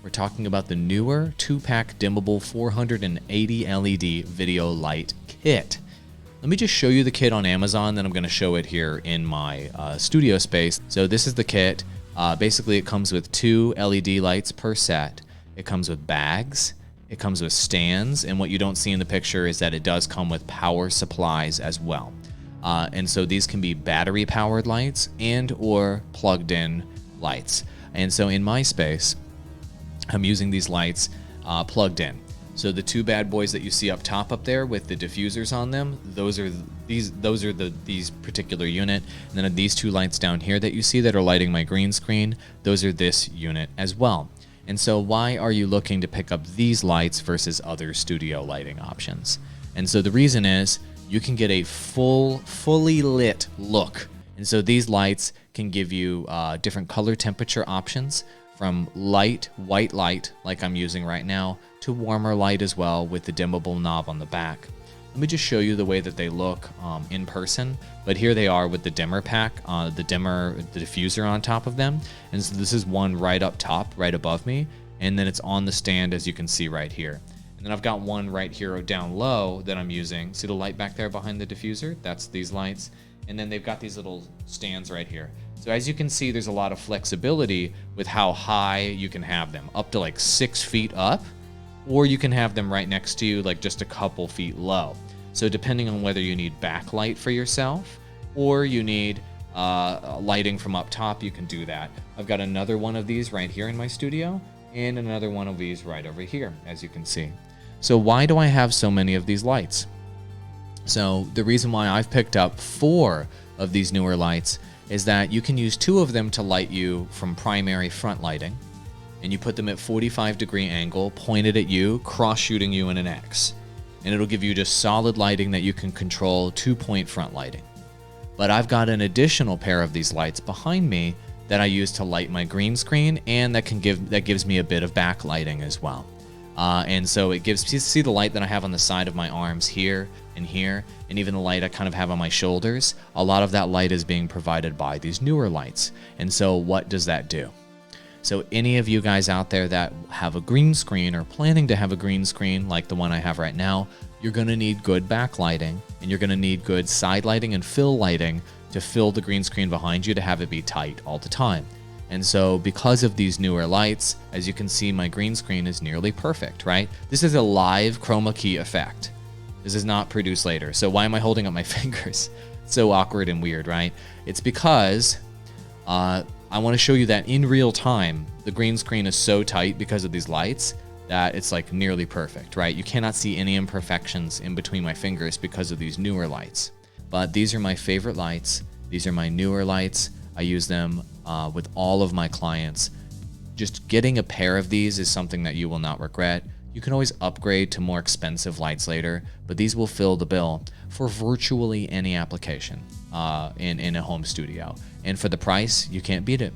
We're talking about the Neewer 2-pack dimmable 480 LED video light kit. Let me just show you the kit on Amazon, then I'm going to show it here in my studio space. So this is the kit. Basically, it comes with 2 LED lights per set. It comes with bags. It comes with stands. And what you don't see in the picture is that it does come with power supplies as well. And so these can be battery-powered lights and or plugged-in lights. And so in my space, I'm using these lights plugged in. So the 2 bad boys that you see up top up there with the diffusers on them, those are these particular unit. And then these 2 lights down here that you see that are lighting my green screen, those are this unit as well. And so why are you looking to pick up these lights versus other studio lighting options? And so the reason is you can get a fully lit look. And so these lights can give you different color temperature options, from light white light like I'm using right now to warmer light as well with the dimmable knob on the back. Let me just show you the way that they look in person. But here they are with the dimmer pack, the diffuser on top of them. And so this is one right up top, right above me. And then it's on the stand, as you can see right here. And then I've got one right here down low that I'm using. See the light back there behind the diffuser? That's these lights. And then they've got these little stands right here. So as you can see, there's a lot of flexibility with how high you can have them, up to like 6 feet up, or you can have them right next to you, like just a couple feet low. So depending on whether you need backlight for yourself or you need lighting from up top, you can do that. I've got another one of these right here in my studio and another one of these right over here, as you can see. So why do I have so many of these lights? So the reason why I've picked up 4 of these Neewer lights is that you can use 2 of them to light you from primary front lighting, and you put them at 45-degree angle, pointed at you, cross-shooting you in an X. And it'll give you just solid lighting that you can control 2-point front lighting. But I've got an additional pair of these lights behind me that I use to light my green screen, and that gives me a bit of backlighting as well. And so it gives, you see the light that I have on the side of my arms here and here, and even the light I kind of have on my shoulders. A lot of that light is being provided by these Neewer lights. And so what does that do? So any of you guys out there that have a green screen or planning to have a green screen like the one I have right now, you're going to need good backlighting, and you're going to need good side lighting and fill lighting to fill the green screen behind you to have it be tight all the time. And so because of these Neewer lights, as you can see, my green screen is nearly perfect, right? This is a live chroma key effect. This is not produced later. So why am I holding up my fingers? So awkward and weird, right? It's because I want to show you that in real time, the green screen is so tight because of these lights that it's like nearly perfect, right? You cannot see any imperfections in between my fingers because of these Neewer lights. But these are my favorite lights. These are my Neewer lights. I use them with all of my clients. Just getting a pair of these is something that you will not regret. You can always upgrade to more expensive lights later, but these will fill the bill for virtually any application in a home studio. And for the price, you can't beat it.